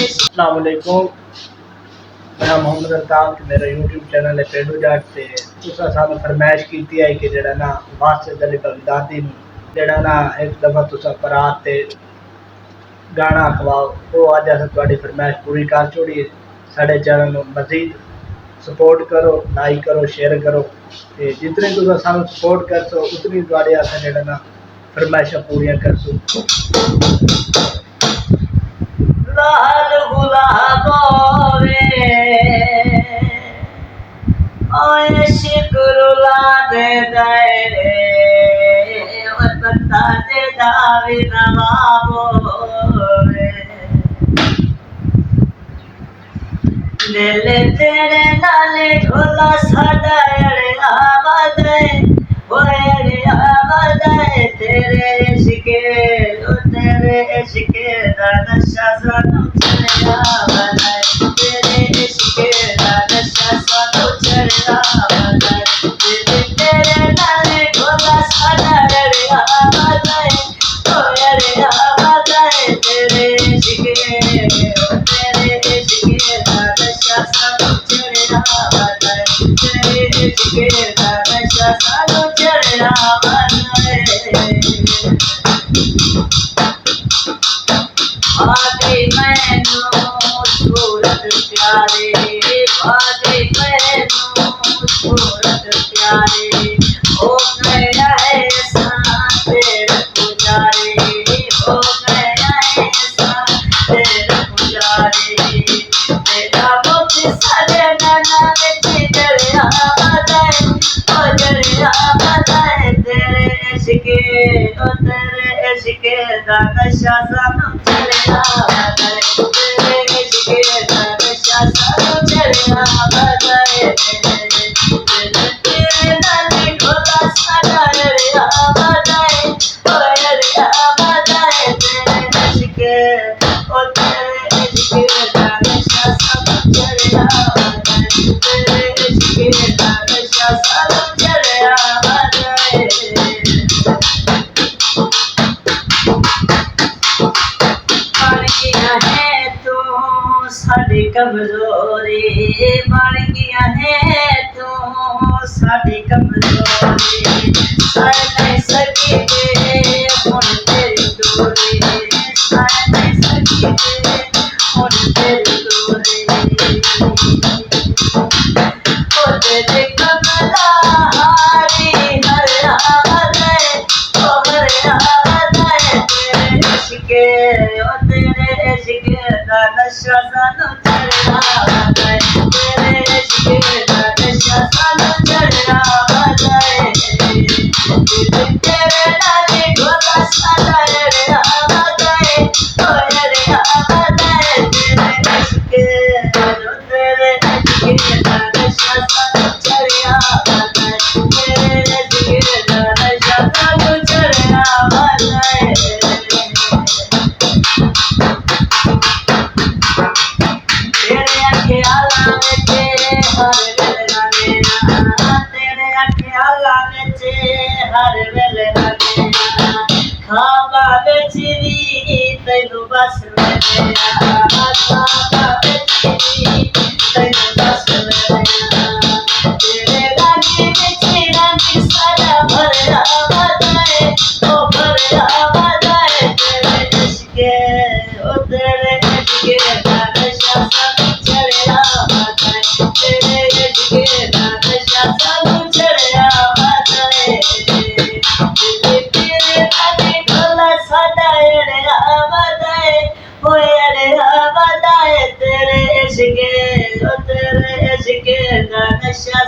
अस्सलामुअलैकुम, मेरा मोहम्मद अल्ताफ मेरा यूट्यूब चैनल है पेडू जट ते तुसा सानू फरमाइश कीती है कि जेड़ा ना वास्ते दली बगदादी जेड़ा ना एक दफा तुसा परात ते गाना खवाओ वो अज अस तुहाडी फरमाइश पूरी कर छोड़ी। साडे चैनल नू मजीद सपोर्ट करो, लाइक करो, शेयर करो ते जितने तुसा सानू सपोर्ट करसो उतनी तुहाडे अस जेड़ा ना फरमाइशां पूरियां करसो। लाल गुलाबों ओए शिकरुला दे दायरे बंदा दे दावी नवाबो ले ले तेरे नाले ढोला साडा अड़े आवाज ओए अड़े आवाज तेरे इश्के दा नशा सानू चढ़िया बनाए तेरे इश्के दा नशा सानू चढ़िया बनाए तेरे नाले ढोला साडा अड़े आवाज ओए अड़े आवाज तेरे इश्के दा नशा सानू चढ़िया बनाए तेरे इश्के दा नशा सानू चढ़िया बनाए। भागे मैनू सूरत प्यारे भागे मैनू सूरत प्यारे हो गया ऐसा तेरे पुजारी हो गया ऐसा तेरे पुजारी तेरा मुख सारे नैना विच जरिया बदाए ओ जरिया बदाए तेरे इश्के ओ तेरे इश्के दा नशा सानू चढ़िया बदाए तेरे इश्के दा नशा सानू चढ़िया बदाए तेरे नाले ढोला साडा अड़िया बदाए ओ अड़िया बदाए तेरे इश्के ओ तेरे इश्के दा नशा सानू चढ़िया बदाए तेरे इश्के दा नशा सानू चढ़िया बदाए। बन गया है तू साडी कमजोरी बन गया है तू साडी कमजोरी सह नहीं सकी हुण तेरी दूरी सह नहीं सकी हुण तेरी दूरी ओ तेरे कमला हारी हर आवाज ओ हर आवाज तेरे इश्के ओ तेरे इश्के दा नशा सानू चढ़िया बदाए तेरे इश्के दा नशा सानू चढ़िया बदाए तेरे नाले ढोला साडा अड़िया बदाए ओ अड़िया बदाए तेरे इश्के दा नशा सानू चढ़िया बदाए तेरे इश्के दा नशा सानू चढ़िया बदाए। तेरे ख्यालां विच हर वेले रहना तेरे ख्यालां विच हर वेले रहना ख्वाबां विच भी तैनू बस लेना ख्वाबां विच भी तैनू बस लेना तेरे रंग विच रंग साडा भरिया बदाए ओ भरिया बदाए तेरे इश्के ओ तेरे इश्के दा नशा सानू चढ़िया बदाए तेरे इश्के दा नशा सानू चढ़िया बदाए तेरे नाले ढोला साडा अड़िया बदाए ओए अड़िया बदाए तेरे इश्के दा नशा